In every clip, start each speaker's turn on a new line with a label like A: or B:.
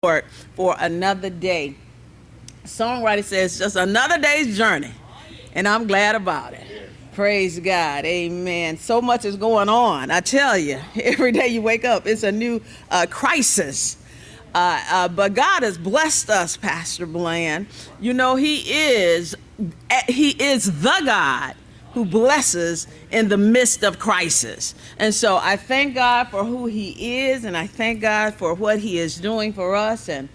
A: Lord for another day. Songwriter says, just another day's journey, and I'm glad about it. Praise God. Amen. So much is going on. I tell you, every day you wake up, it's a new crisis. But God has blessed us, Pastor Bland. You know, He is the God who blesses in the midst of crisis. And so I thank God for who He is, and I thank God for what He is doing for us, and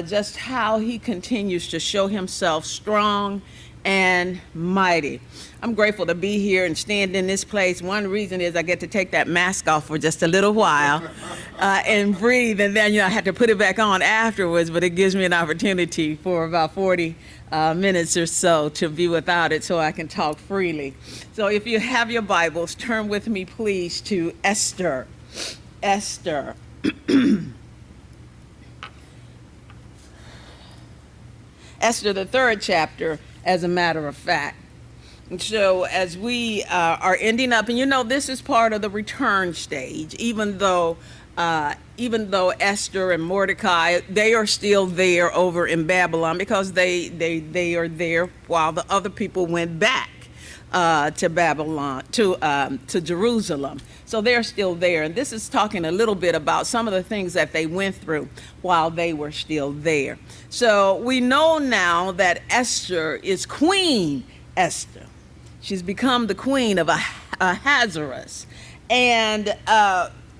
A: just how He continues to show Himself strong and mighty. I'm grateful to be here and stand in this place. One reason is I get to take that mask off for just a little while and breathe, and then I have to put it back on afterwards, but it gives me an opportunity for about 40 minutes or so to be without it so I can talk freely. So if you have your Bibles, turn with me please to Esther. Esther. Esther, the third chapter, as a matter of fact. And so as we are ending up, and you know, this is part of the return stage, even though Esther and Mordecai, they are still there over in Babylon because they are there while the other people went back to Babylon, to Jerusalem. So they're still there. And this is talking a little bit about some of the things that they went through while they were still there. So we know now that Esther is Queen Esther. She's become the queen of Ahasuerus. And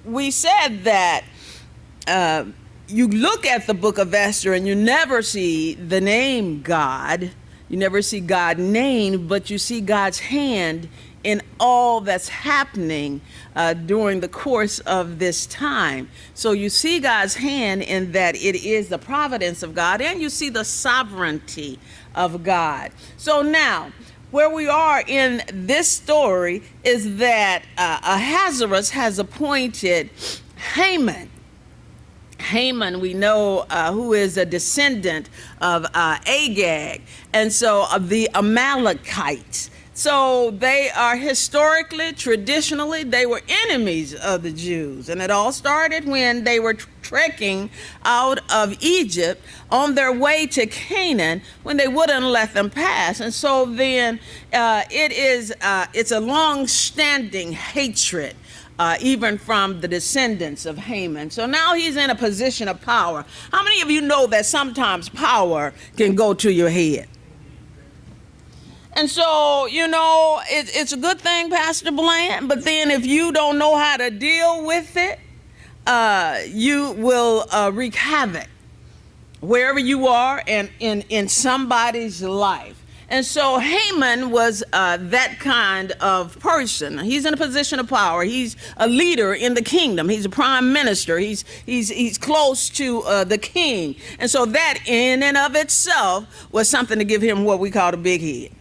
A: we said that you look at the book of Esther and you never see the name God. You never see God named, but you see God's hand in all that's happening during the course of this time. So you see God's hand in that it is the providence of God, and you see the sovereignty of God. So now, where we are in this story is that Ahasuerus has appointed Haman. Haman, we know, who is a descendant of Agag, and so of the Amalekites. So they are historically, traditionally, they were enemies of the Jews. And it all started when they were trekking out of Egypt on their way to Canaan when they wouldn't let them pass. And so then it's a long-standing hatred. Even from the descendants of Haman. So now he's in a position of power. How many of you know that sometimes power can go to your head? And so, you know, it's a good thing, Pastor Bland, but then if you don't know how to deal with it, you will wreak havoc wherever you are and in somebody's life. And so Haman was that kind of person. He's in a position of power. He's a leader in the kingdom. He's a prime minister. He's close to the king. And so that in and of itself was something to give him what we call a big head.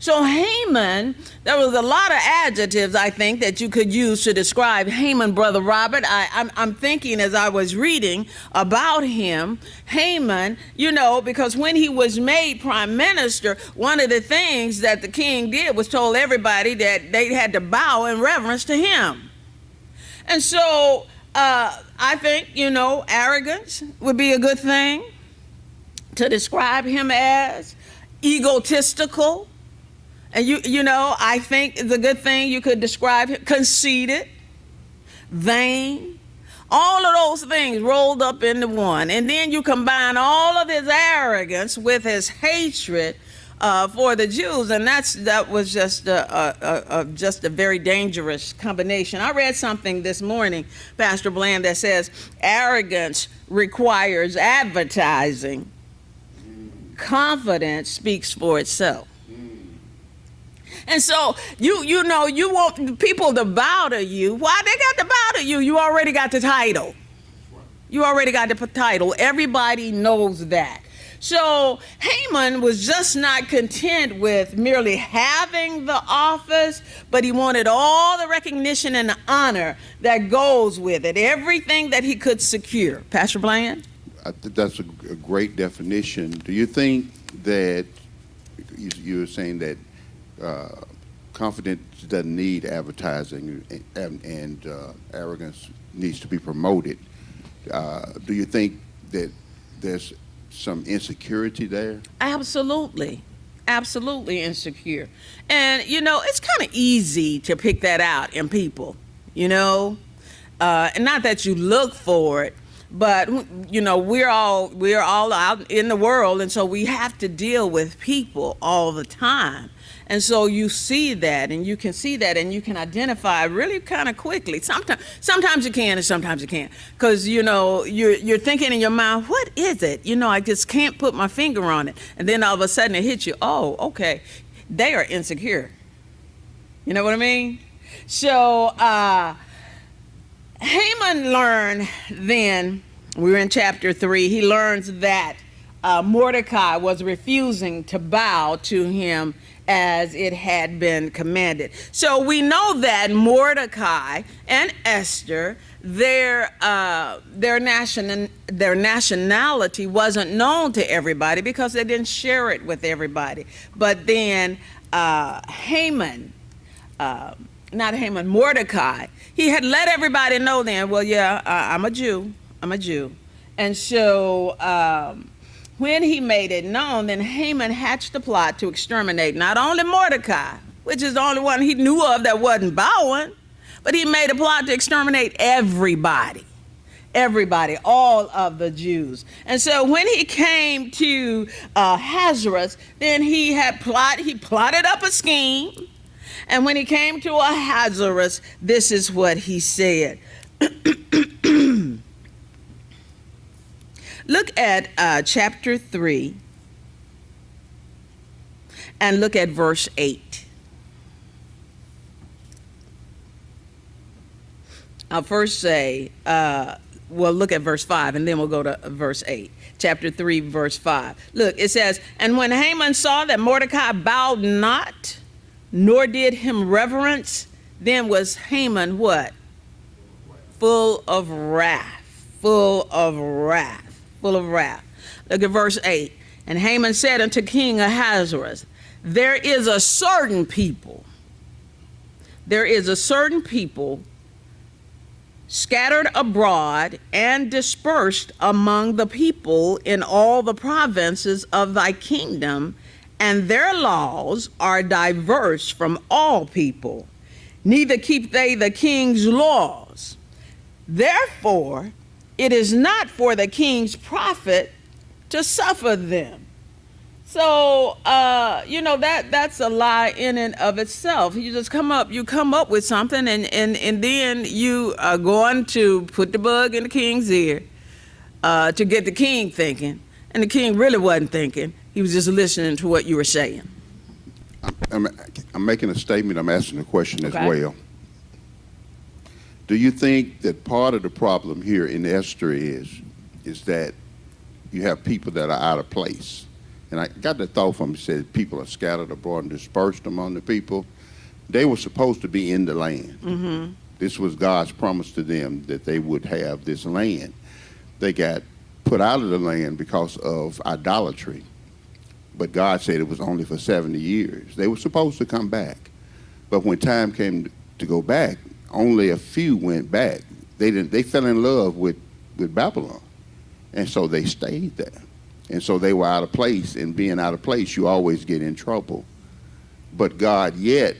A: So Haman, there was a lot of adjectives, I think, that you could use to describe Haman, Brother Robert. I'm thinking as I was reading about him, Haman, you know, because when he was made prime minister, one of the things that the king did was told everybody that they had to bow in reverence to him. And so I think, you know, arrogance would be a good thing to describe him as, egotistical. And you know, I think the good thing you could describe him, conceited, vain, all of those things rolled up into one. And then you combine all of his arrogance with his hatred for the Jews, and that was just a very dangerous combination. I read something this morning, Pastor Bland, that says arrogance requires advertising. Confidence speaks for itself. And so you know, you want people to bow to you. Why they got to bow to you? You already got the title. You already got the title. Everybody knows that. So Haman was just not content with merely having the office, but he wanted all the recognition and the honor that goes with it. Everything that he could secure. Pastor Bland?
B: I think that's a great definition. Do you think that you're saying that confidence doesn't need advertising and arrogance needs to be promoted? Do you think that there's some insecurity there?
A: Absolutely. Absolutely insecure. And, it's kind of easy to pick that out in people, and not that you look for it, but, we're all out in the world. And so we have to deal with people all the time. And so you see that, and you can see that, and you can identify really kind of quickly. Sometimes you can, and sometimes you can't, because you're thinking in your mind, what is it? I just can't put my finger on it, and then all of a sudden it hits you. Oh, okay, they are insecure. You know what I mean? So Haman learned then. We're in chapter 3. He learns that Mordecai was refusing to bow to him as it had been commanded. So we know that Mordecai and Esther, their nationality wasn't known to everybody because they didn't share it with everybody. But then Mordecai, he had let everybody know then, well, yeah, I'm a Jew. And so when he made it known, then Haman hatched a plot to exterminate not only Mordecai, which is the only one he knew of that wasn't bowing, but he made a plot to exterminate everybody, all of the Jews. And so when he came to Ahasuerus, then he plotted up a scheme. And when he came to Ahasuerus, this is what he said. Look at chapter 3 and look at verse 8. I'll first say, look at verse 5, and then we'll go to verse 8. Chapter 3, verse 5. Look, it says, and when Haman saw that Mordecai bowed not, nor did him reverence, then was Haman what? Full of wrath. Look at verse 8. And Haman said unto King Ahasuerus, there is a certain people scattered abroad and dispersed among the people in all the provinces of thy kingdom, and their laws are diverse from all people, neither keep they the king's laws. Therefore, it is not for the king's profit to suffer them. So, that's a lie in and of itself. You just come up with something, and then you are going to put the bug in the king's ear to get the king thinking. And the king really wasn't thinking. He was just listening to what you were saying.
B: I'm making a statement. I'm asking a question as
A: Okay.
B: well. Do you think that part of the problem here in Esther is that you have people that are out of place? And I got the thought from it said people are scattered abroad and dispersed among the people. They were supposed to be in the land. Mm-hmm. This was God's promise to them that they would have this land. They got put out of the land because of idolatry. But God said it was only for 70 years. They were supposed to come back. But when time came to go back, only a few went back. They fell in love with Babylon. And so they stayed there. And so they were out of place. And being out of place, you always get in trouble. But God yet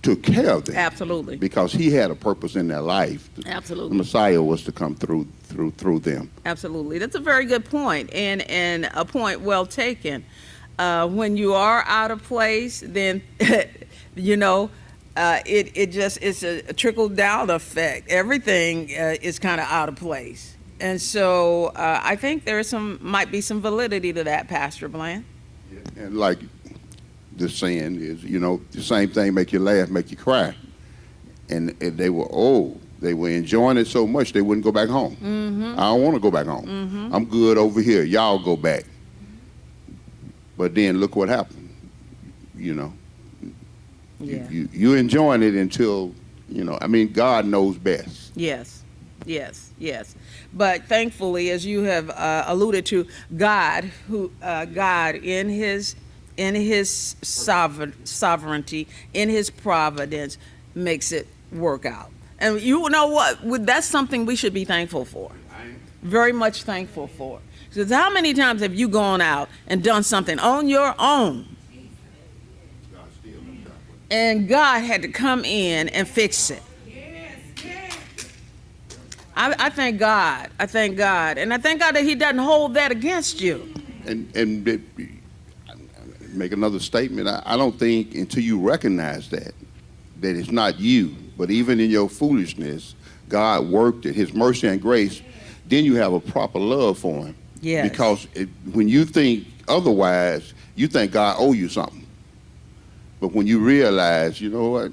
B: took care of them.
A: Absolutely.
B: Because he had a purpose in their life.
A: Absolutely.
B: The Messiah was to come through them.
A: Absolutely. That's a very good point, and a point well taken. When you are out of place, then, it's a trickle-down effect. Everything is kind of out of place. And so I think might be some validity to that, Pastor Bland.
B: And like the saying is, the same thing make you laugh, make you cry. And they were old. They were enjoying it so much they wouldn't go back home. Mm-hmm. I don't want to go back home. Mm-hmm. I'm good over here. Y'all go back. But then look what happened. Yeah. You enjoying it until, God knows best.
A: Yes. But thankfully, as you have alluded to, God in his sovereignty, in his providence, makes it work out. And you know what? That's something we should be thankful for. very much thankful for. Because how many times have you gone out and done something on your own, and God had to come in and fix it? I thank God. I thank God. And I thank God that he doesn't hold that against you.
B: And make another statement. I don't think until you recognize that it's not you, but even in your foolishness, God worked it, his mercy and grace, then you have a proper love for him.
A: Yes.
B: Because when you think otherwise, you think God owe you something. But when you realize, you know what,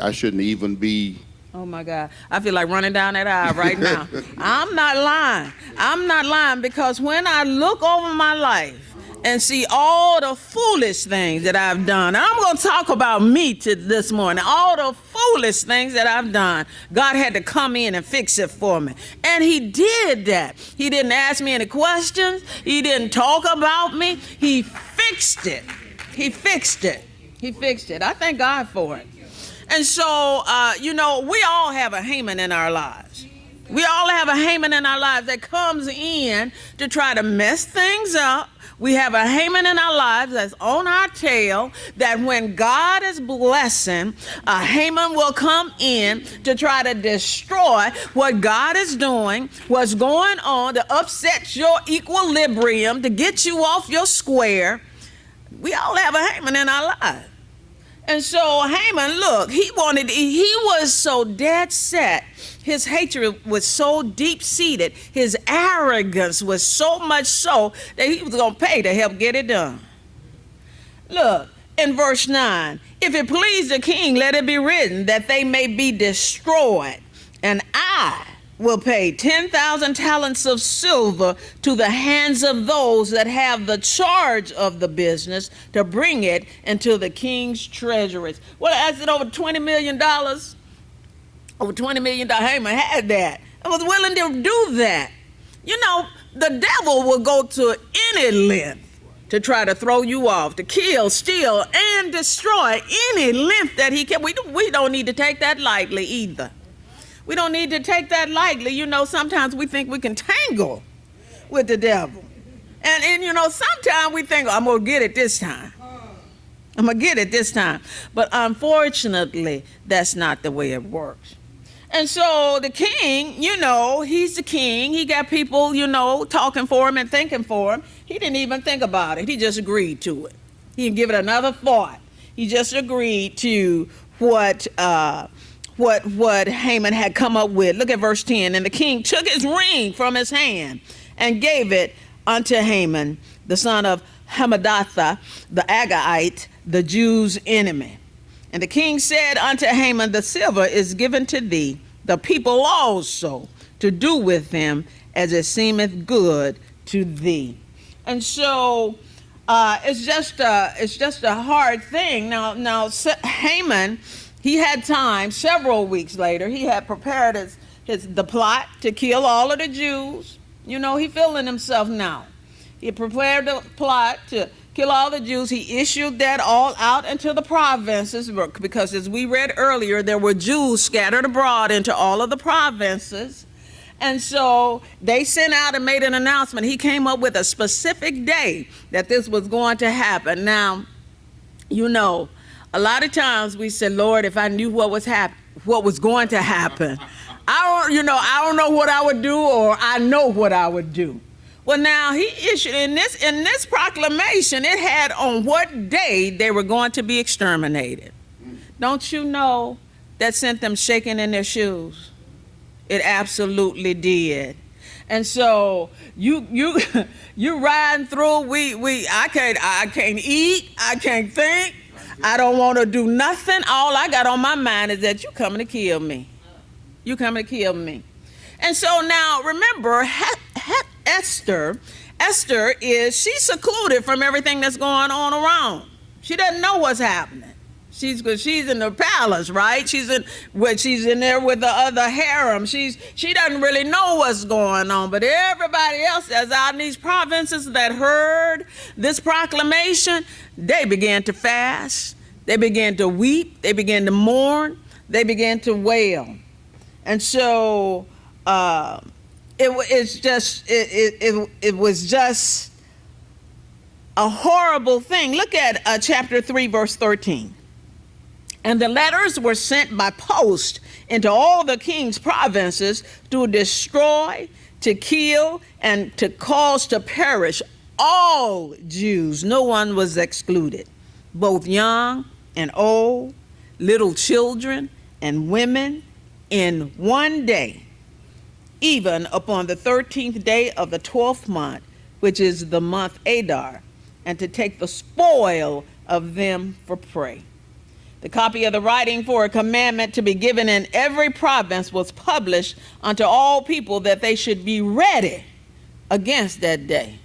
B: I shouldn't even be.
A: Oh my God. I feel like running down that aisle right now. I'm not lying. I'm not lying, because when I look over my life and see all the foolish things that I've done, and I'm going to talk about me this morning, all the foolish things that I've done, God had to come in and fix it for me. And he did that. He didn't ask me any questions. He didn't talk about me. He fixed it. He fixed it. He fixed it. I thank God for it. And so, we all have a Haman in our lives. We all have a Haman in our lives that comes in to try to mess things up. We have a Haman in our lives that's on our tail, that when God is blessing, a Haman will come in to try to destroy what God is doing, what's going on, to upset your equilibrium, to get you off your square. We all have a Haman in our lives. And so Haman, look, he was so dead set. His hatred was so deep-seated. His arrogance was so much so that he was going to pay to help get it done. Look, in verse 9, if it please the king, let it be written that they may be destroyed, and I will pay 10,000 talents of silver to the hands of those that have the charge of the business to bring it into the king's treasuries. Well, as it over $20 million, over $20 million, Haman had that and was willing to do that. You know, the devil will go to any length to try to throw you off, to kill, steal, and destroy any length that he can. We don't need to take that lightly either. We don't need to take that lightly. You know, sometimes we think we can tangle with the devil. And sometimes we think, I'm going to get it this time. I'm going to get it this time. But unfortunately, that's not the way it works. And so the king, he's the king. He got people, talking for him and thinking for him. He didn't even think about it. He just agreed to it. He didn't give it another thought. He just agreed to what Haman had come up with. Look at verse 10. And the king took his ring from his hand and gave it unto Haman, the son of Hammedatha, the Agagite, the Jews' enemy. And the king said unto Haman, the silver is given to thee, the people also, to do with them as it seemeth good to thee. And so it's just a hard thing. Now Haman, he had time. Several weeks later, he had prepared the plot to kill all of the Jews. He feeling himself now. He prepared the plot to kill all the Jews. He issued that all out into the provinces, because as we read earlier, there were Jews scattered abroad into all of the provinces. And so they sent out and made an announcement. He came up with a specific day that this was going to happen. Now, a lot of times we said, Lord, if I knew what was going to happen, I don't know what I would do, or I know what I would do. Well, now he issued in this proclamation, it had on what day they were going to be exterminated. Don't you know that sent them shaking in their shoes? It absolutely did. And so you riding through. I can't eat. I can't think. I don't want to do nothing. All I got on my mind is that you coming to kill me. You coming to kill me. And so now remember, Esther she's secluded from everything that's going on around. She doesn't know what's happening. She's in the palace, right? She's in there with the other harem. She doesn't really know what's going on. But everybody else that's out in these provinces that heard this proclamation, they began to fast. They began to weep. They began to mourn. They began to wail. And so it was just a horrible thing. Look at chapter 3, verse 13. And the letters were sent by post into all the king's provinces to destroy, to kill, and to cause to perish all Jews. No one was excluded, both young and old, little children and women, in one day, even upon the 13th day of the 12th month, which is the month Adar, and to take the spoil of them for prey. The copy of the writing for a commandment to be given in every province was published unto all people, that they should be ready against that day.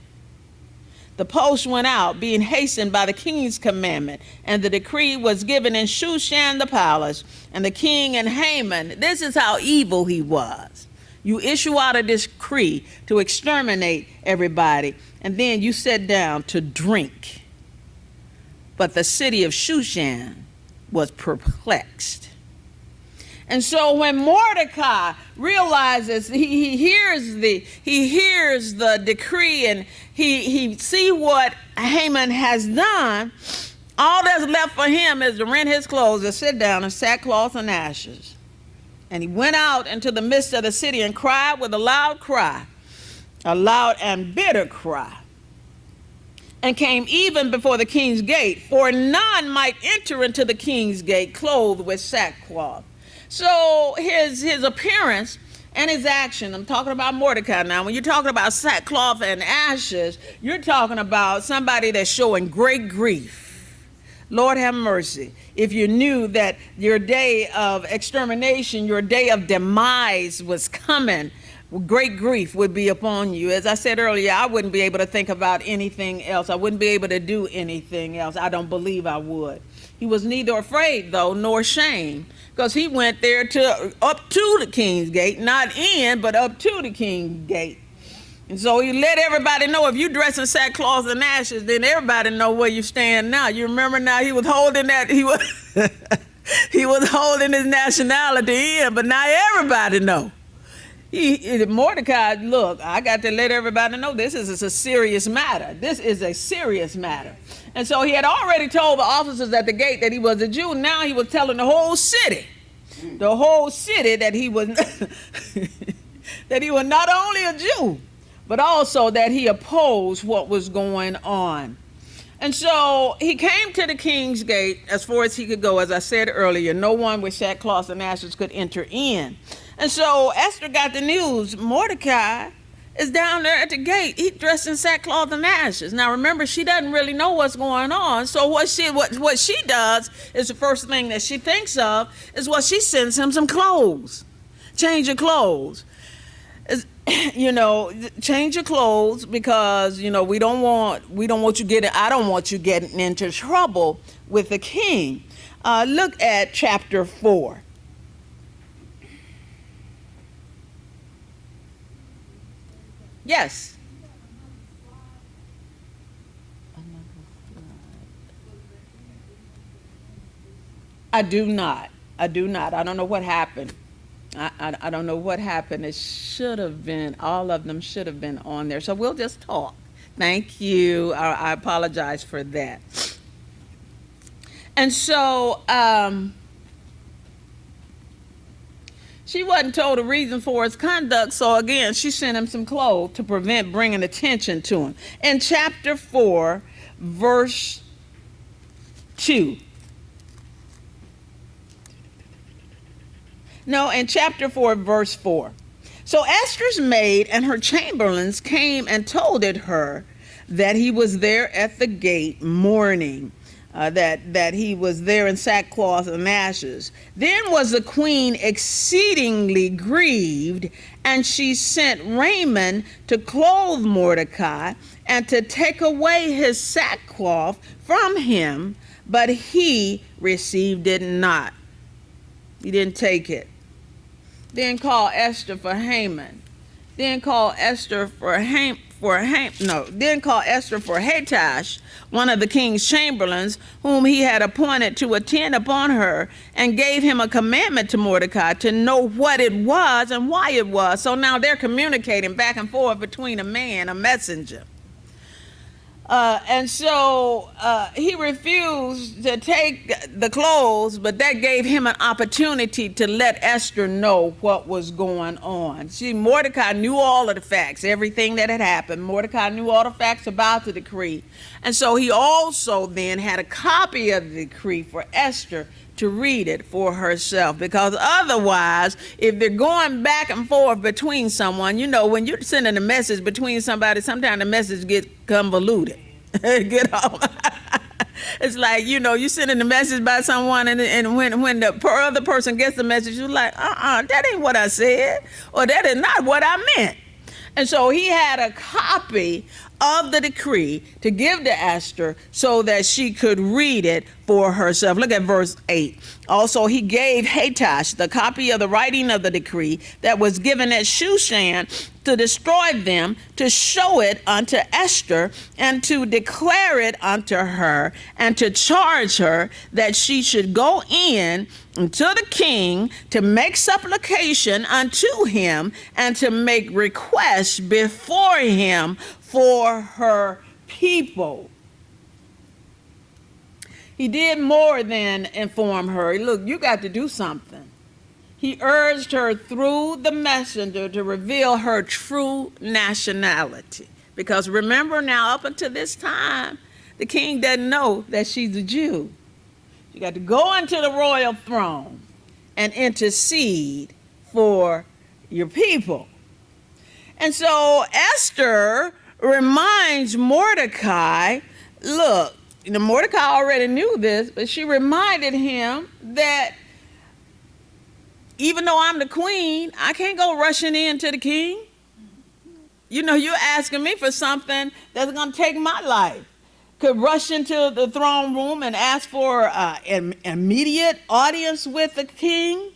A: The post went out, being hastened by the king's commandment, and the decree was given in Shushan the palace, and the king and Haman. This is how evil he was. You issue out a decree to exterminate everybody, and then you sit down to drink. But the city of Shushan was perplexed. And so when Mordecai realizes, he hears the decree, and he see what Haman has done, all that's left for him is to rend his clothes and sit down in sackcloth and ashes. And he went out into the midst of the city and cried with a loud cry, a loud and bitter cry, and came even before the king's gate, for none might enter into the king's gate clothed with sackcloth. So his appearance and his action, I'm talking about Mordecai now. When you're talking about sackcloth and ashes, you're talking about somebody that's showing great grief. Lord have mercy. If you knew that your day of extermination, your day of demise was coming, great grief would be upon you. As I said earlier, I wouldn't be able to think about anything else. I wouldn't be able to do anything else. I don't believe I would. He was neither afraid, though, nor ashamed, because he went there up to the king's gate, not in, but up to the king's gate. And so he let everybody know, if you dress in sackcloth and ashes, then everybody know where you stand now. You remember now, he was holding that, he was holding his nationality in, but now everybody know. Mordecai, look, I got to let everybody know this is a serious matter. This is a serious matter. And so he had already told the officers at the gate that he was a Jew. Now he was telling the whole city that he was that he was not only a Jew, but also that he opposed what was going on. And so he came to the king's gate as far as he could go. As I said earlier, no one with sackcloth and ashes could enter in. And so Esther got the news, Mordecai is down there at the gate. He dressed in sackcloth and ashes. Now remember, she doesn't really know what's going on. So what she does is, the first thing that she thinks of is, what she sends him some clothes. Change your clothes. Change your clothes, because we don't want you getting, I don't want you getting into trouble with the king. Look at chapter 4. Yes. I do not. I don't know what happened. I don't know what happened. It should have been, all of them should have been on there. So we'll just talk. Thank you. I apologize for that. And so she wasn't told a reason for his conduct. So again, she sent him some clothes to prevent bringing attention to him. In chapter 4, verse 2. No, in chapter 4, verse 4. So Esther's maid and her chamberlains came and told her that he was there at the gate mourning, that he was there in sackcloth and ashes. Then was the queen exceedingly grieved, and she sent Raman to clothe Mordecai and to take away his sackcloth from him, but he received it not. He didn't take it. Then call Esther for Haman. Then call Esther for didn't call Esther for Hathach, one of the king's chamberlains, whom he had appointed to attend upon her, and gave him a commandment to Mordecai to know what it was and why it was. So now they're communicating back and forth between a messenger. And so he refused to take the clothes, but that gave him an opportunity to let Esther know what was going on. Mordecai knew all of the facts, everything that had happened. Mordecai knew all the facts about the decree. And so he also then had a copy of the decree for Esther to read it for herself, because otherwise, if they're going back and forth between someone, when you're sending a message between somebody, sometimes the message gets convoluted. It's like, you sending a message by someone, and when the other person gets the message, you're like, that ain't what I said, or that is not what I meant. And so he had a copy of the decree to give to Esther so that she could read it for herself. Look at verse 8. Also, he gave Hathach the copy of the writing of the decree that was given at Shushan to destroy them, to show it unto Esther, and to declare it unto her, and to charge her that she should go in unto the king to make supplication unto him, and to make request before him for her people. He did more than inform her. Look, you got to do something. He urged her through the messenger to reveal her true nationality. Because remember now, up until this time, the king doesn't know that she's a Jew. You got to go into the royal throne and intercede for your people. And so Esther reminds Mordecai, look, Mordecai already knew this, but she reminded him that even though I'm the queen, I can't go rushing into the king. You're asking me for something that's going to take my life. Could rush into the throne room and ask for an immediate audience with the king.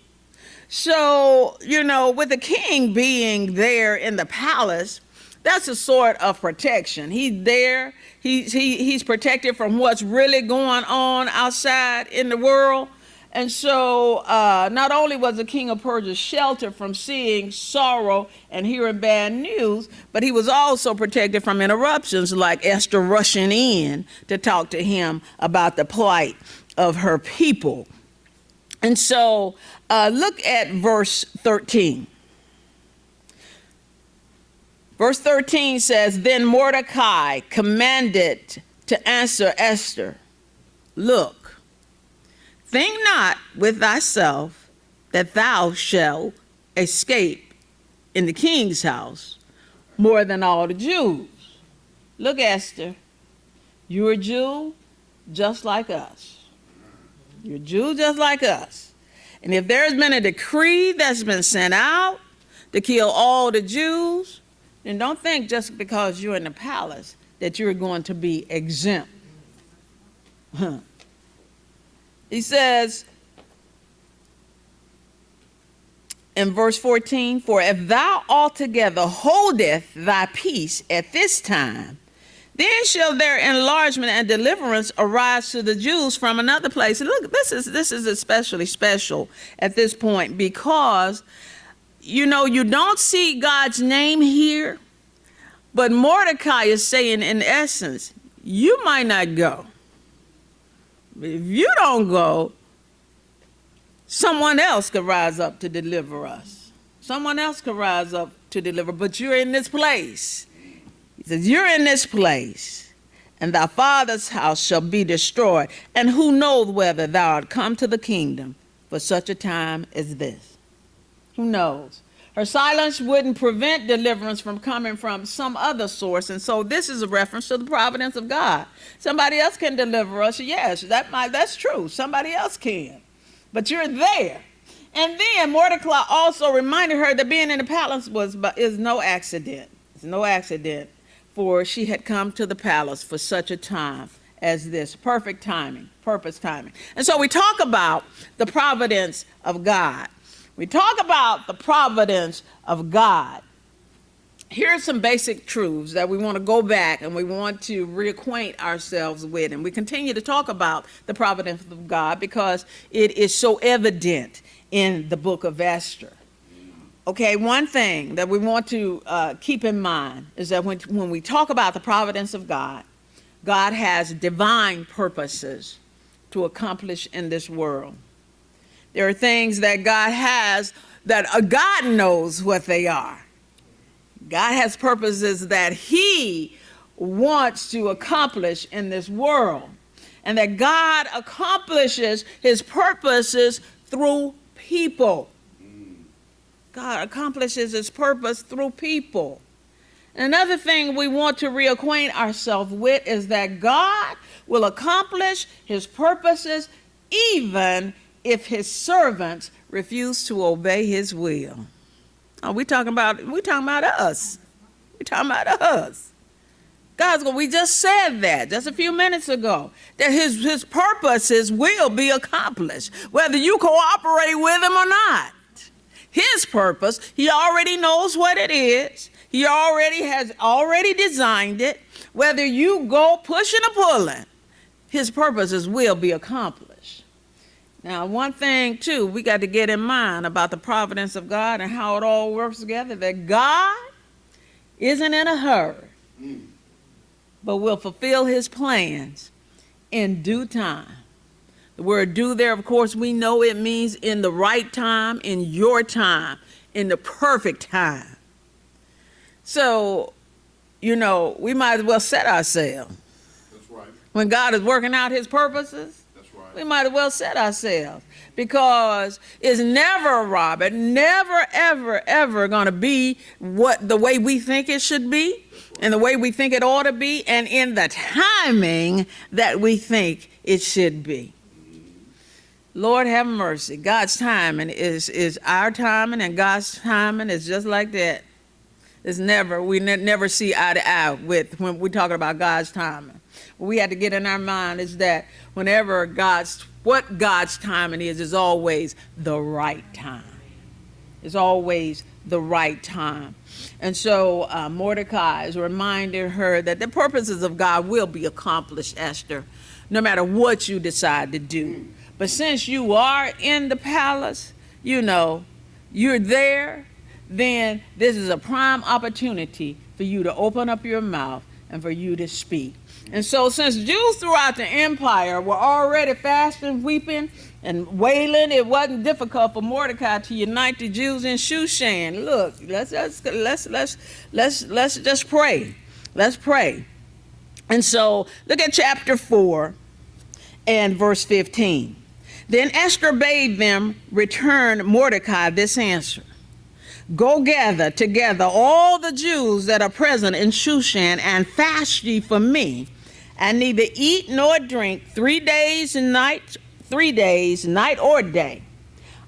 A: So, with the king being there in the palace, that's a sort of protection. He's there. He's protected from what's really going on outside in the world. And so not only was the king of Persia sheltered from seeing sorrow and hearing bad news, but he was also protected from interruptions like Esther rushing in to talk to him about the plight of her people. And so look at verse 13. Verse 13 says, Then Mordecai commanded to answer Esther, Look, think not with thyself that thou shalt escape in the king's house more than all the Jews. Look, Esther, you're a Jew just like us. You're a Jew just like us. And if there's been a decree that's been sent out to kill all the Jews, then don't think just because you're in the palace that you're going to be exempt. He says in verse 14, For if thou altogether holdeth thy peace at this time, then shall their enlargement and deliverance arise to the Jews from another place. And look, this is especially special at this point because you don't see God's name here, but Mordecai is saying, in essence, you might not go. If you don't go, someone else could rise up to deliver us. Someone else could rise up to deliver, but you're in this place. He says, you're in this place, and thy father's house shall be destroyed. And who knows whether thou art come to the kingdom for such a time as this? Who knows? Her silence wouldn't prevent deliverance from coming from some other source. And so this is a reference to the providence of God. Somebody else can deliver us. Yes, that's true. Somebody else can. But you're there. And then Mordecai also reminded her that being in the palace is no accident. It's no accident, for she had come to the palace for such a time as this. Perfect timing, purpose timing. And so we talk about the providence of God. We talk about the providence of God. here are some basic truths that we want to go back and we want to reacquaint ourselves with. And we continue to talk about the providence of God because it is so evident in the book of Esther. Okay, one thing that we want to keep in mind is that when we talk about the providence of God, God has divine purposes to accomplish in this world. There are things that God has that God knows what they are. God has purposes that he wants to accomplish in this world, and that God accomplishes his purposes through people. God accomplishes his purpose through people. Another thing we want to reacquaint ourselves with is that God will accomplish his purposes even if his servants refuse to obey his will. Oh, we talking about us. We're talking about us. We just said that just a few minutes ago, that his purposes will be accomplished, whether you cooperate with him or not. His purpose, he already knows what it is. He has already designed it. Whether you go pushing or pulling, his purposes will be accomplished. Now, one thing, too, we got to get in mind about the providence of God and how it all works together, that God isn't in a hurry, but will fulfill his plans in due time. The word due there, of course, we know it means in the right time, in your time, in the perfect time. So, we might as well set ourselves.
B: That's right.
A: When God is working out his purposes,
B: That's right.
A: we might as well set ourselves, because it's never, Robert, never, ever, ever going to be the way we think it should be, and the way we think it ought to be, and in the timing that we think it should be. Lord have mercy. God's timing is our timing, and God's timing is just like that. It's we never see eye to eye when we're talking about God's timing. What we have to get in our mind is that whenever what God's timing is always the right time. It's always the right time. And so Mordecai is reminding her that the purposes of God will be accomplished, Esther, no matter what you decide to do. But since you are in the palace, you're there, then this is a prime opportunity for you to open up your mouth and for you to speak. And so since Jews throughout the empire were already fasting, weeping, and wailing, it wasn't difficult for Mordecai to unite the Jews in Shushan. Look, let's just pray. Let's pray. And so look at chapter 4 and verse 15. Then Esther bade them return Mordecai this answer: Go gather together all the Jews that are present in Shushan, and fast ye for me, and neither eat nor drink 3 days, night or day.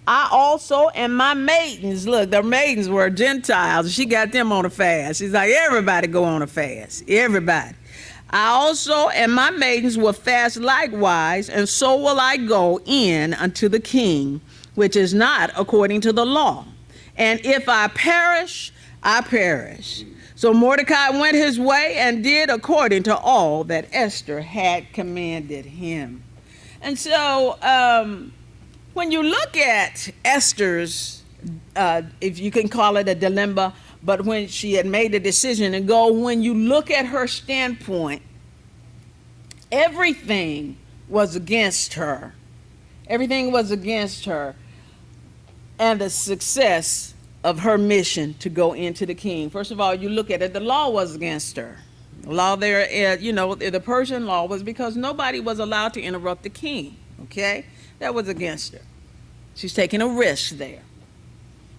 A: I also and my maidens, look, the maidens were Gentiles. She got them on a fast. She's like, everybody go on a fast. Everybody. I also and my maidens will fast likewise, and so will I go in unto the king, which is not according to the law. And if I perish, I perish. So Mordecai went his way and did according to all that Esther had commanded him. And so when you look at Esther's, if you can call it a dilemma, but when she had made a decision to go, when you look at her standpoint, everything was against her. Everything was against her and the success of her mission to go into the king. First of all, you look at it, the law was against her. The law there, the Persian law was because nobody was allowed to interrupt the king, okay? That was against her. She's taking a risk there.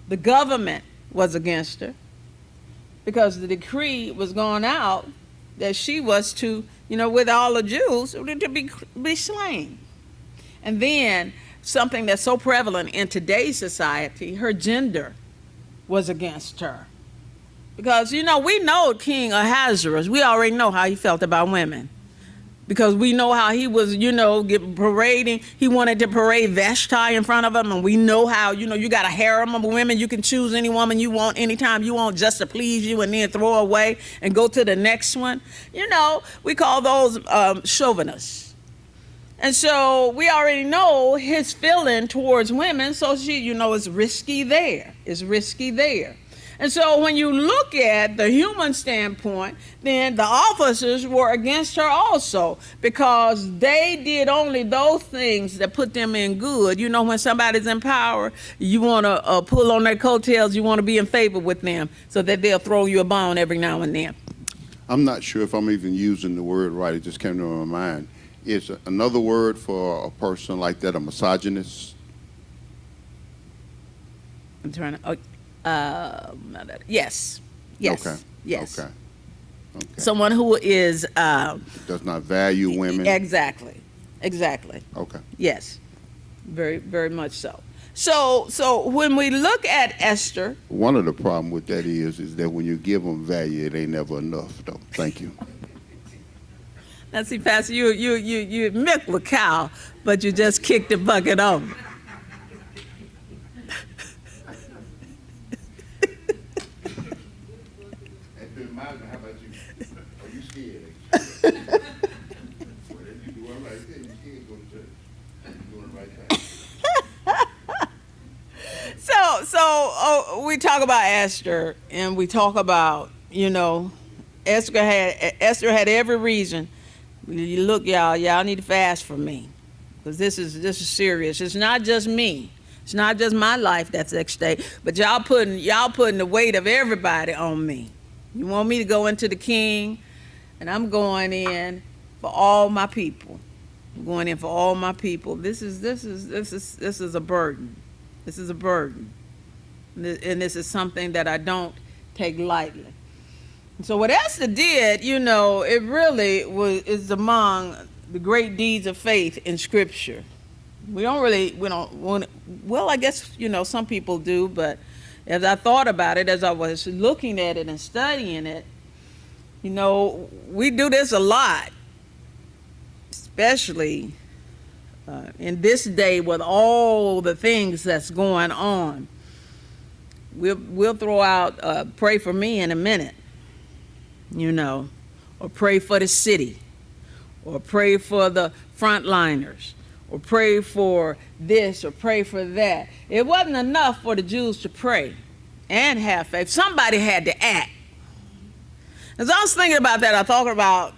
A: The government was against her because the decree was going out that she was to, with all the Jews, to be slain. And then something that's so prevalent in today's society, her gender was against her. Because, we know King Ahasuerus, we already know how he felt about women. because we know how he was, parading. He wanted to parade Vashti in front of him, and we know how, you got a harem of women. You can choose any woman you want, anytime you want, just to please you, and then throw away and go to the next one. We call those chauvinists. And so we already know his feeling towards women, so she, it's risky there. It's risky there. And so when you look at the human standpoint, then the officers were against her also, because they did only those things that put them in good. When somebody's in power, you want to pull on their coattails, you want to be in favor with them so that they'll throw you a bone every now and then.
B: I'm not sure if I'm even using the word right. It just came to my mind. Is another word for a person like that a misogynist?
A: I'm trying to... yes.
B: Okay.
A: Yes.
B: Okay.
A: Someone who is
B: does not value women.
A: Exactly.
B: Okay.
A: Yes. Very, very much so. So when we look at Esther,
B: one of the problem with that is that when you give them value, it ain't never enough, though. Thank you.
A: Now, see, Pastor, you milk the cow, but you just kicked the bucket over. So we talk about Esther, and we talk about, Esther had every reason. Look, y'all need to fast for me, because this is serious. It's not just me. It's not just my life that's at stake, but y'all putting the weight of everybody on me. You want me to go into the king, and I'm going in for all my people. I'm going in for all my people. This is a burden. This is a burden, and this is something that I don't take lightly. So what Esther did, it really is among the great deeds of faith in Scripture. We don't want. Well, I guess some people do, but as I thought about it, as I was looking at it and studying it, we do this a lot, especially in this day with all the things that's going on. We'll throw out pray for me in a minute, or pray for the city, or pray for the frontliners, or pray for this, or pray for that. It wasn't enough for the Jews to pray and have faith. Somebody had to act. As I was thinking about that, I thought about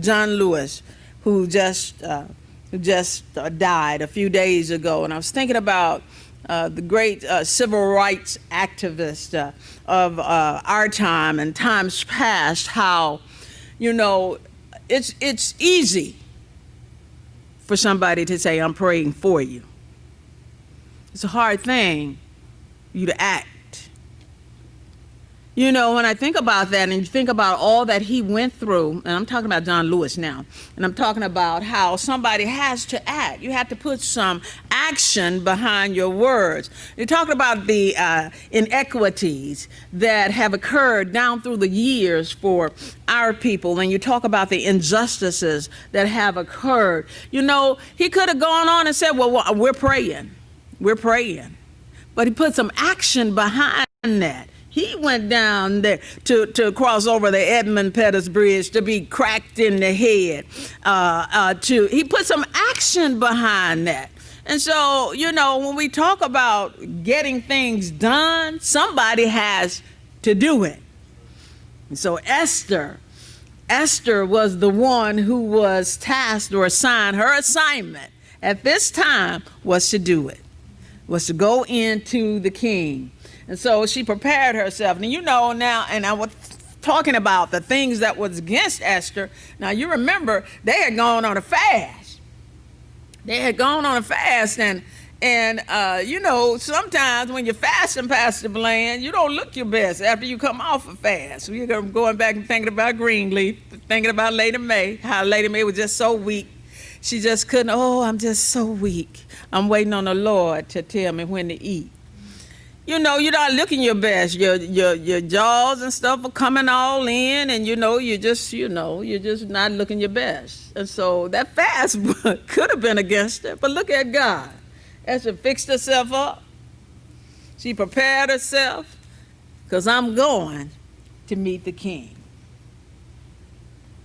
A: John Lewis, who just died a few days ago, and I was thinking about the great civil rights activist of our time and times past, how, it's easy for somebody to say, I'm praying for you. It's a hard thing for you to act. When I think about that, and you think about all that he went through, and I'm talking about John Lewis now, and I'm talking about how somebody has to act. You have to put some action behind your words. You're talking about the inequities that have occurred down through the years for our people, and you talk about the injustices that have occurred. He could have gone on and said, well, we're praying. But he put some action behind that. He went down there to cross over the Edmund Pettus Bridge to be cracked in the head. He put some action behind that. And so, when we talk about getting things done, somebody has to do it. And so Esther was the one who was tasked or assigned. Her assignment at this time was to do it, was to go into the king. And so she prepared herself. And now, and I was talking about the things that was against Esther. Now, you remember, they had gone on a fast. And sometimes when you're fasting, Pastor Bland, you don't look your best after you come off a fast. We're going back and thinking about Greenleaf, thinking about Lady May, how Lady May was just so weak. She just couldn't, I'm just so weak. I'm waiting on the Lord to tell me when to eat. you know, you're not looking your best. Your jaws and stuff are coming all in, and you're just not looking your best. And so that fast could have been against it, but look at God. Esther fixed herself up. She prepared herself, because I'm going to meet the king.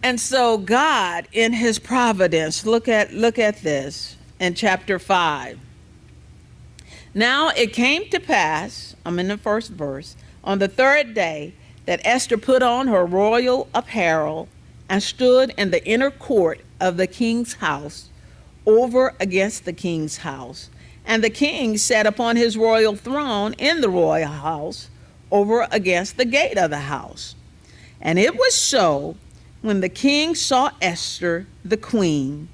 A: And so God, in his providence, look at this in chapter 5. Now it came to pass, I'm in the first verse, on the third day that Esther put on her royal apparel and stood in the inner court of the king's house, over against the king's house. And the king sat upon his royal throne in the royal house, over against the gate of the house. And it was so, when the king saw Esther, the queen,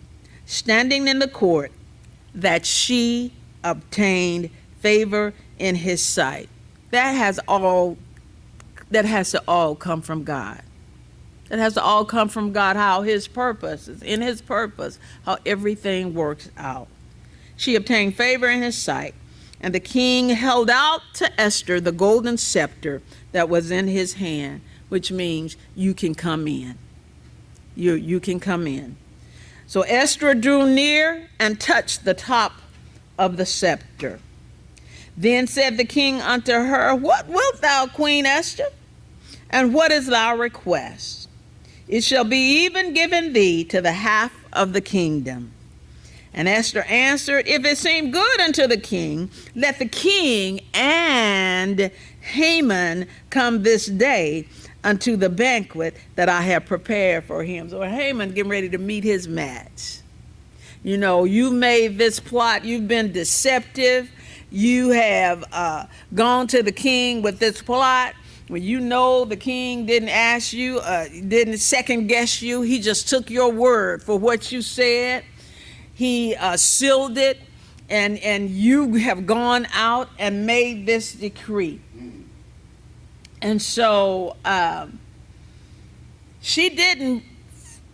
A: standing in the court, that she obtained favor in his sight. That has to all come from God. That has to all come from God, how his purpose is, in his purpose, how everything works out. She obtained favor in his sight, and the king held out to Esther the golden scepter that was in his hand, which means you can come in. You can come in. So Esther drew near and touched the top of the scepter. Then said the king unto her, What wilt thou, Queen Esther? And what is thy request? It shall be even given thee to the half of the kingdom. And Esther answered, If it seem good unto the king, let the king and Haman come this day unto the banquet that I have prepared for him. So Haman getting ready to meet his match. You made this plot. You've been deceptive. You have gone to the king with this plot. When the king didn't ask you, didn't second guess you. He just took your word for what you said. He sealed it, and you have gone out and made this decree. And so she didn't,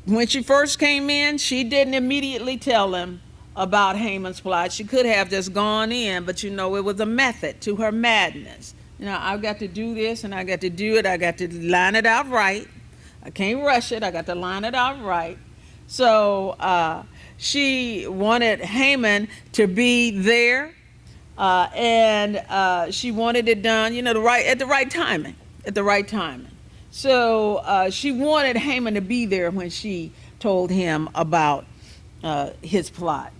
A: when she first came in, she didn't immediately tell him about Haman's plot. She could have just gone in, but it was a method to her madness. I've got to do this, and I got to do it. I got to line it out right. I can't rush it. I got to line it out right. So she wanted Haman to be there, and she wanted it done, at the right timing. At the right timing. So she wanted Haman to be there when she told him about his plot.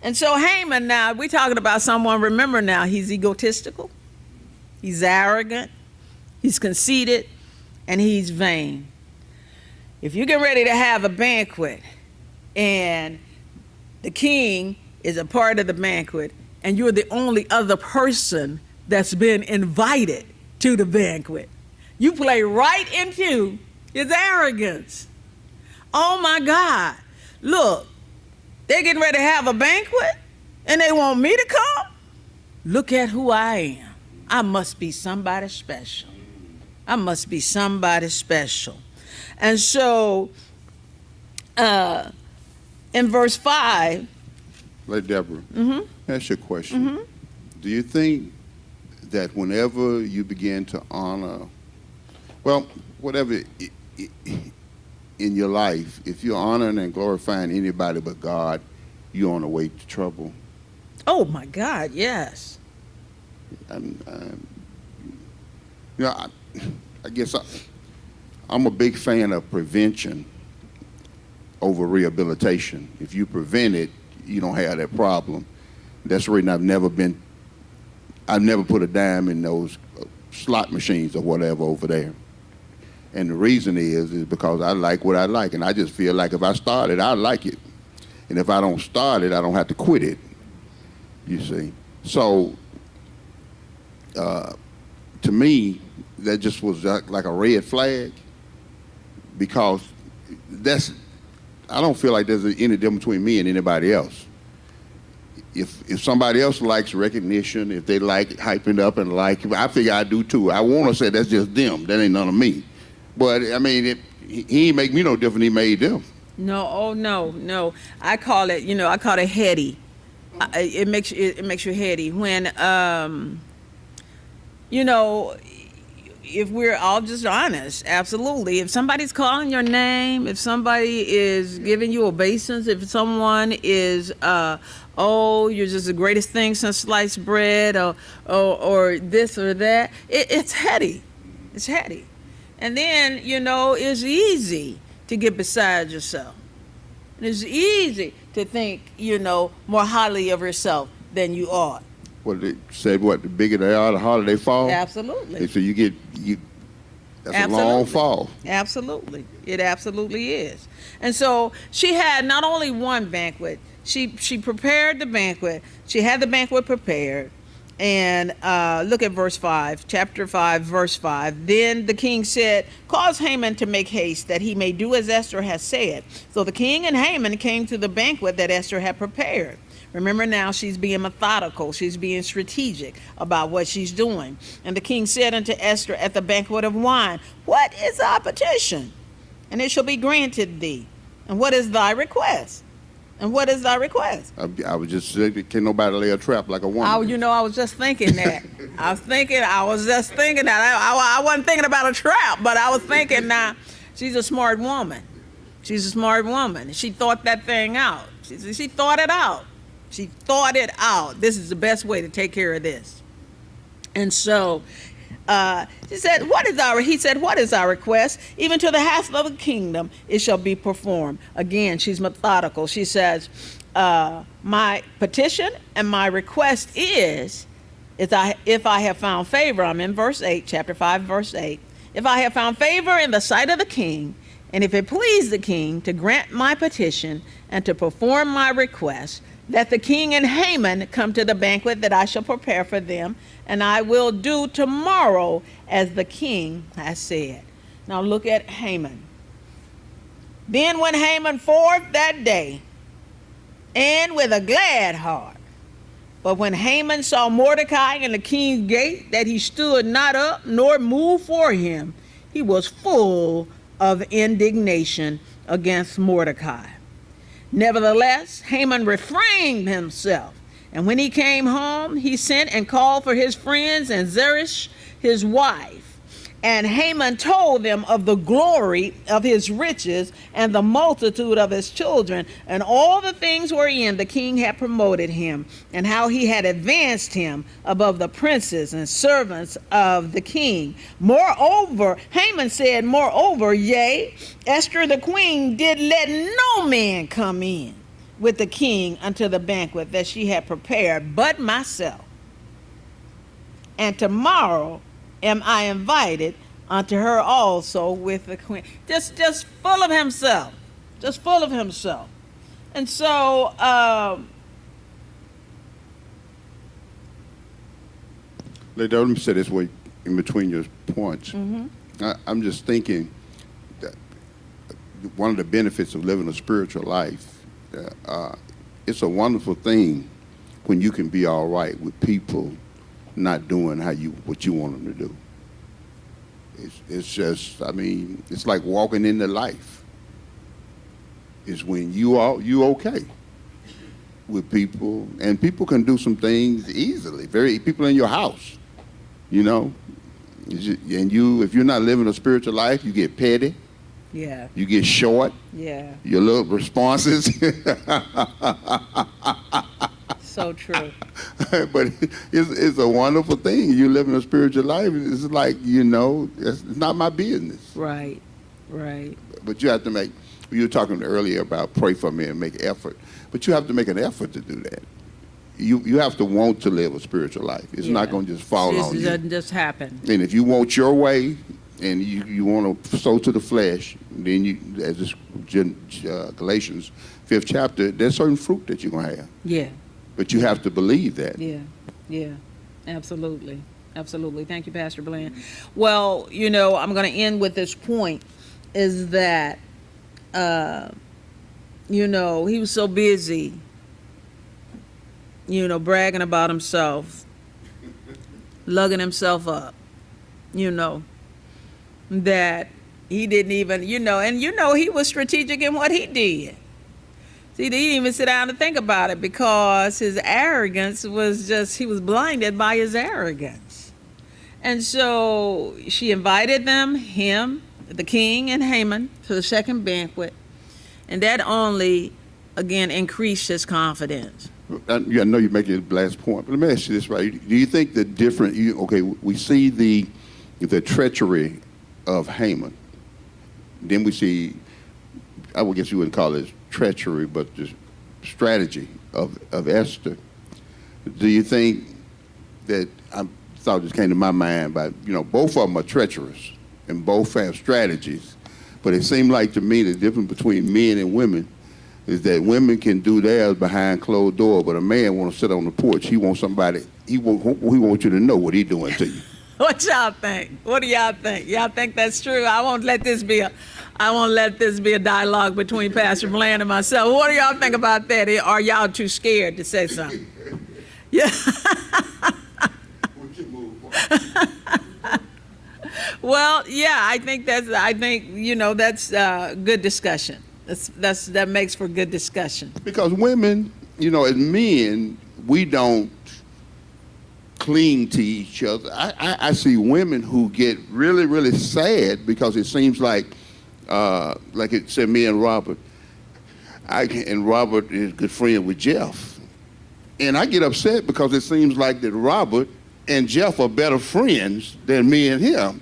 A: And so Haman, now we're talking about someone, remember now, he's egotistical, he's arrogant, he's conceited, and he's vain. If you get ready to have a banquet and the king is a part of the banquet and you're the only other person that's been invited to the banquet, you play right into his arrogance. Oh my God, look, they're getting ready to have a banquet and they want me to come? Look at who I am. I must be somebody special. I must be somebody special. And so in verse 5.
B: Lady Deborah, that's your question. Do you think that whenever you begin to honor, whatever in your life, if you're honoring and glorifying anybody but God, you're on the way to trouble?
A: Oh my God, yes.
B: I guess I'm a big fan of prevention over rehabilitation. If you prevent it, you don't have that problem. That's the reason I've never put a dime in those slot machines or whatever over there. And the reason is because I like what I like, and I just feel like if I start it, I like it. And if I don't start it, I don't have to quit it, you see. So, to me, that just was like a red flag, because I don't feel like there's any difference between me and anybody else. If somebody else likes recognition, if they like hyping up and I figure I do too. I want to say that's just them. That ain't none of me. But I mean, he ain't make me no different. He made them.
A: No, no. I call it heady. It makes you heady. you know, if we're all just honest, absolutely. If somebody's calling your name, if somebody is giving you obeisance, if someone is, oh, you're just the greatest thing since sliced bread, or this or that, it's heady. It's heady. And then, it's easy to get beside yourself. It's easy to think, more highly of yourself than you ought.
B: What they said, the bigger they are, the harder they fall?
A: Absolutely.
B: So that's
A: Absolutely.
B: a long fall.
A: Absolutely. It absolutely is. And so she had not only one banquet, she prepared the banquet. She had the banquet prepared. And look at verse 5, chapter 5, verse 5. Then the king said, cause Haman to make haste, that he may do as Esther has said. So the king and Haman came to the banquet that Esther had prepared. Remember now, she's being methodical. She's being strategic about what she's doing. And the king said unto Esther at the banquet of wine, what is thy petition? And it shall be granted thee. And what is thy request? And what is thy request?
B: I was just saying, can nobody lay a trap like a woman?
A: I was just thinking that. I was just thinking that. I wasn't thinking about a trap, but I was thinking now, she's a smart woman. She's a smart woman. She thought that thing out. She thought it out. She thought it out. This is the best way to take care of this. And so he said, what is our request? Even to the half of the kingdom, it shall be performed. Again, she's methodical. She says, my petition and my request is if I have found favor, I'm in verse 8, chapter 5, verse 8. If I have found favor in the sight of the king, and if it please the king to grant my petition and to perform my request, that the king and Haman come to the banquet that I shall prepare for them, and I will do tomorrow as the king has said. Now look at Haman. Then went Haman forth that day, and with a glad heart. But when Haman saw Mordecai in the king's gate, that he stood not up nor moved for him, he was full of indignation against Mordecai. Nevertheless, Haman refrained himself, and when he came home, he sent and called for his friends and Zeresh, his wife. And Haman told them of the glory of his riches and the multitude of his children and all the things wherein the king had promoted him, and how he had advanced him above the princes and servants of the king. Moreover, Haman said, moreover, yea, Esther the queen did let no man come in with the king unto the banquet that she had prepared but myself. And tomorrow am I invited unto her also with the queen. Just full of himself. Just full of himself. And so,
B: let me say this way in between your points. I'm just thinking that one of the benefits of living a spiritual life, it's a wonderful thing when you can be all right with people not doing what you want them to do. It's just, it's like walking into life. It's when you okay with people, and people can do some things easily. People in your house, and if you're not living a spiritual life, you get petty.
A: yeah,
B: You get short.
A: yeah,
B: Your little responses.
A: so true.
B: But it's a wonderful thing. You live in a spiritual life. It's like, it's not my business.
A: Right, right.
B: But you have to you were talking earlier about pray for me and make effort. But you have to make an effort to do that. You have to want to live a spiritual life. It's not going to just fall on you.
A: It doesn't just happen.
B: And if you want your way and you want to sow to the flesh, then as this Galatians 5th chapter, there's certain fruit that you're going to have.
A: Yeah.
B: But you have to believe that.
A: Yeah, absolutely. Absolutely. Thank you, Pastor Bland. Well, I'm going to end with this point, is that, he was so busy, bragging about himself, lugging himself up, that he didn't even, he was strategic in what he did. See, he didn't even sit down to think about it, because his arrogance was he was blinded by his arrogance. And so she invited them, him, the king, and Haman to the second banquet. And that only, again, increased his confidence.
B: I know you're making the last point, but let me ask you this, right? Do you think the different, okay, we see the treachery of Haman. Then we see, I would guess you wouldn't call it treachery, but the strategy of Esther. Do you think that, I thought this came to my mind, but, both of them are treacherous and both have strategies. But it seemed like to me the difference between men and women is that women can do theirs behind closed doors, but a man wants to sit on the porch. He wants somebody, he wants you to know what he's doing to you.
A: What y'all think? What do y'all think? Y'all think that's true? I won't let this be a dialogue between Pastor Bland and myself. What do y'all think about that? Are y'all too scared to say something? Yeah. Well, yeah, I think that's good discussion. That makes for good discussion.
B: Because women, as men, we don't cling to each other. I see women who get really, really sad because it seems like it said me and Robert. And Robert is good friend with Jeff. And I get upset because it seems like that Robert and Jeff are better friends than me and him.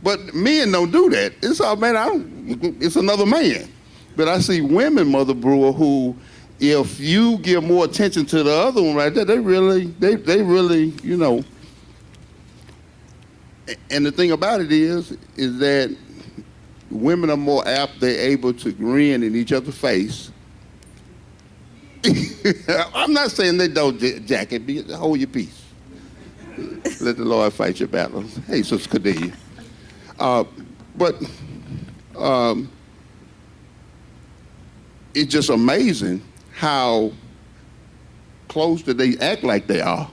B: But men don't do that. It's all, man, it's another man. But I see women, Mother Brewer, who, if you give more attention to the other one right there, they really, And the thing about it is that women are more apt, they're able to grin in each other's face. I'm not saying they don't, Jackie, hold your peace. Let the Lord fight your battles. Hey, Sister Cordelia. It's just amazing how close that they act like they are.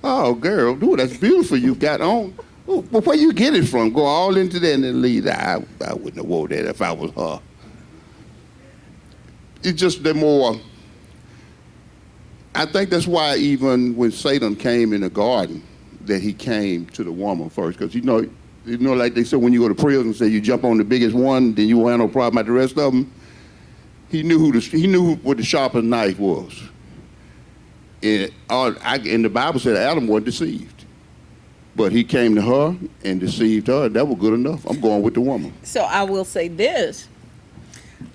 B: Oh, girl, dude, that's beautiful you got on. Oh, but where you get it from? Go all into that and then leave. I wouldn't have wore that if I was her. It's just the more, I think that's why even when Satan came in the garden, that he came to the woman first. Because like they said, when you go to prison, say you jump on the biggest one, then you won't have no problem at the rest of them. He knew what the sharpest knife was. And the Bible said Adam wasn't deceived. But he came to her and deceived her. That was good enough. I'm going with the woman.
A: So I will say this.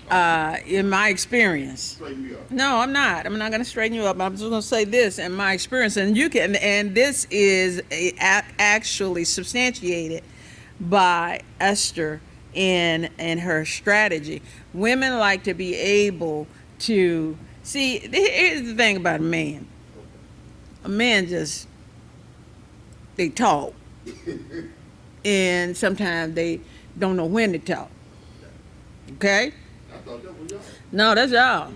A: In my experience.
B: Straighten me up.
A: No, I'm not. I'm not going to straighten you up. I'm just going to say this in my experience, and this is actually substantiated by Esther in her strategy. Women like to be able to see. Here's the thing about a man. A man they talk, and sometimes they don't know when to talk. Okay. No, that's y'all.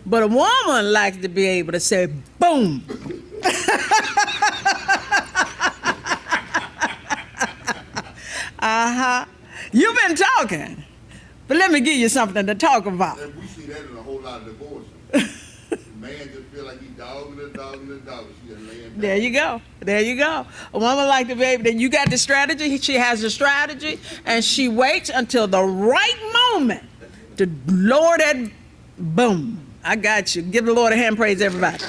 A: But a woman likes to be able to say, boom. You've been talking, but let me give you something to talk about.
B: And we see that in a whole lot of divorces. Man just feel like he's dogging. She just laying down.
A: There you go. A woman like to be able to, you got the strategy, she has the strategy, and she waits until the right moment to lower that boom. I got you. Give the Lord a hand praise, everybody.